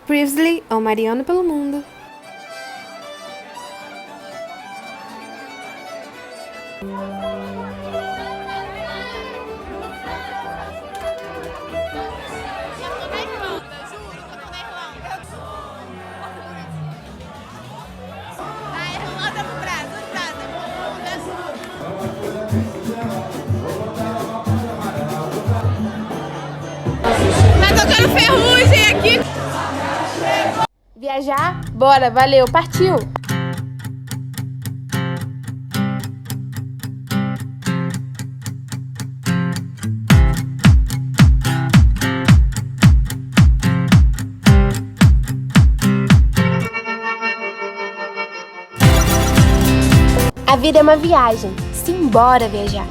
Previously ou Mariando pelo Mundo. Tá tocando ferrugem aqui. Viajar? Bora, valeu, partiu! A vida é uma viagem, simbora viajar!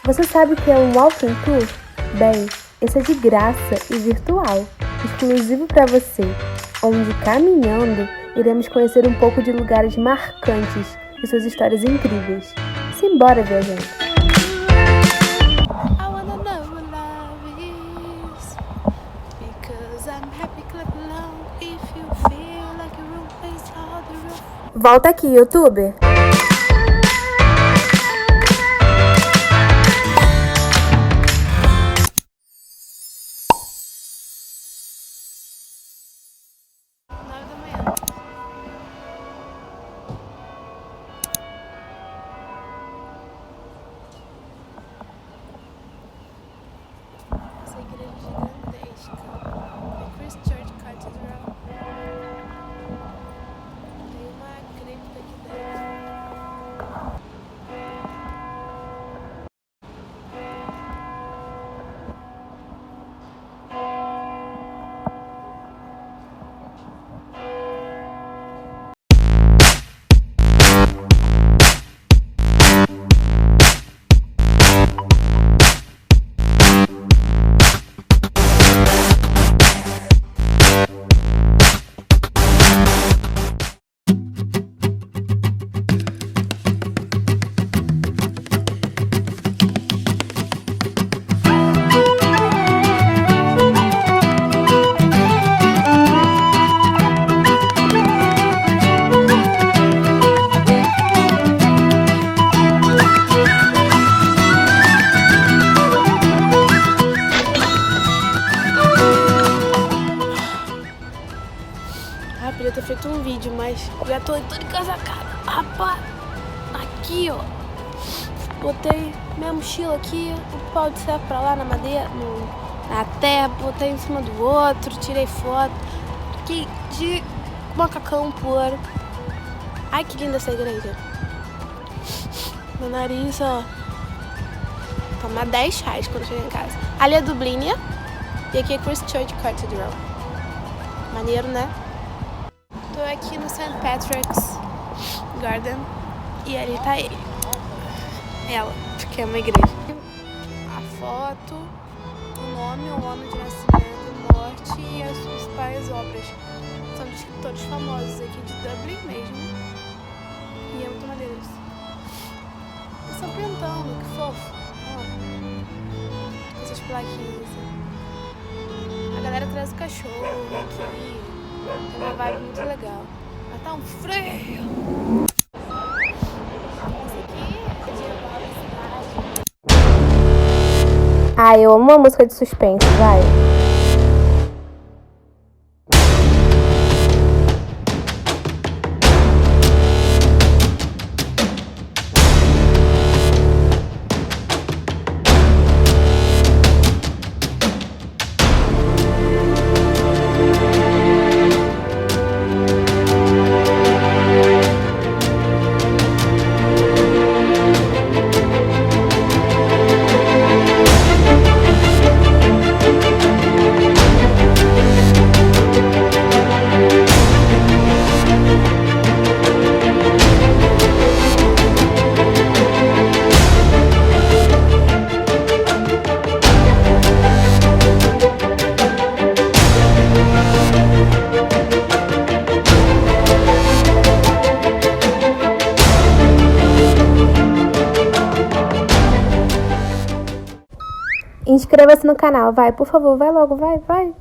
Você sabe o que é um walking tour? Bem, esse é de graça e virtual, exclusivo para você, onde caminhando iremos conhecer um pouco de lugares marcantes e suas histórias incríveis. Simbora, viajante! Volta aqui, youtuber! Podia ter feito um vídeo, mas já tô toda encasacada. Rapaz, aqui ó, botei minha mochila aqui, o pau de serra pra lá na madeira, na terra, botei em cima do outro, tirei foto aqui de macacão puro. Ai, que linda essa igreja. Meu nariz, ó, tomar 10 reais quando chegar em casa. Ali é Dublin e aqui é Christchurch Cathedral. Maneiro, né? Tô aqui no St. Patrick's Garden e ali tá ele. Ela, porque é uma igreja. A foto, o nome, o ano de nascimento, morte e as principais obras. São de escritores famosos aqui de Dublin mesmo. E é muito maneiro isso. Eu só pintando, que fofo. Ó, essas plaquinhas assim. A galera traz o cachorro aqui. Tem uma vibe muito legal. Mas tá um frio! Esse aqui é de Bora, cidade. Ah, eu amo uma música de suspense, vai! Inscreva-se no canal, vai, por favor, vai logo, vai.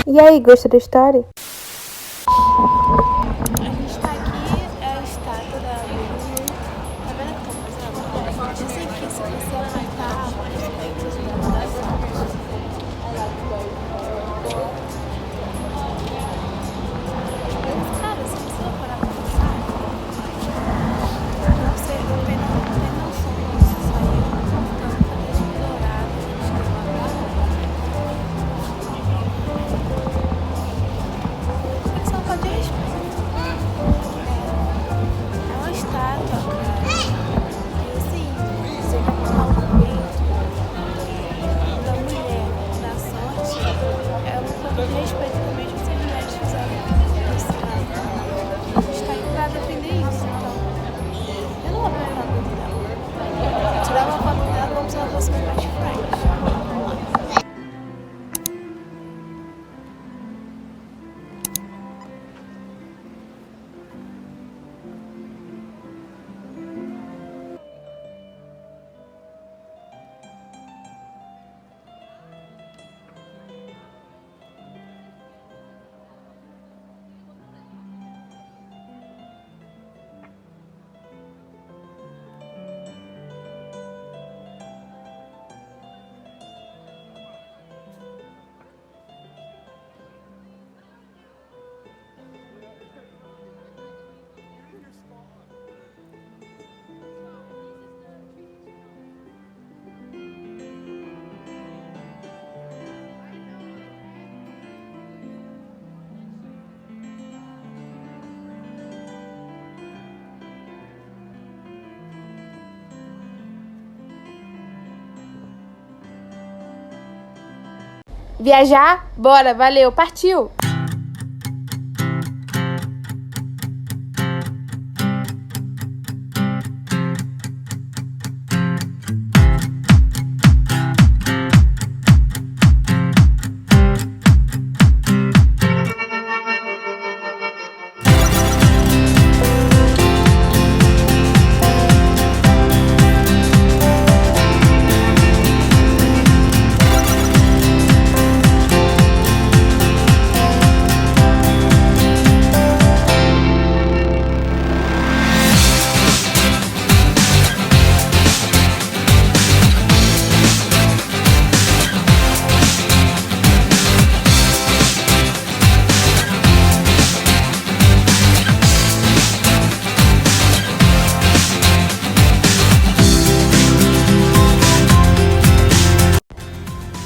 E aí, gostou da história? A gente tá aqui, é a estátua da Mundo. Tá vendo que tá fazendo? Dizem que se você matar mais membros da sorte. Cara, você precisa parar pra pensar. Você não tem noção como você saiu tanto pra explorar, pode responder. É uma estátua, cara. E assim, você vai falar um momento da mulher na sorte, é uma falta de respeito também que as mulheres fizeram nesse lado. A gente tá indo pra defender isso, então. Eu não vou pegar a foto dela. Vou tirar uma foto dela como se ela fosse meu best friend. Viajar? Bora, valeu, partiu!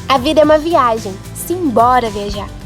A vida é uma viagem. Simbora viajar!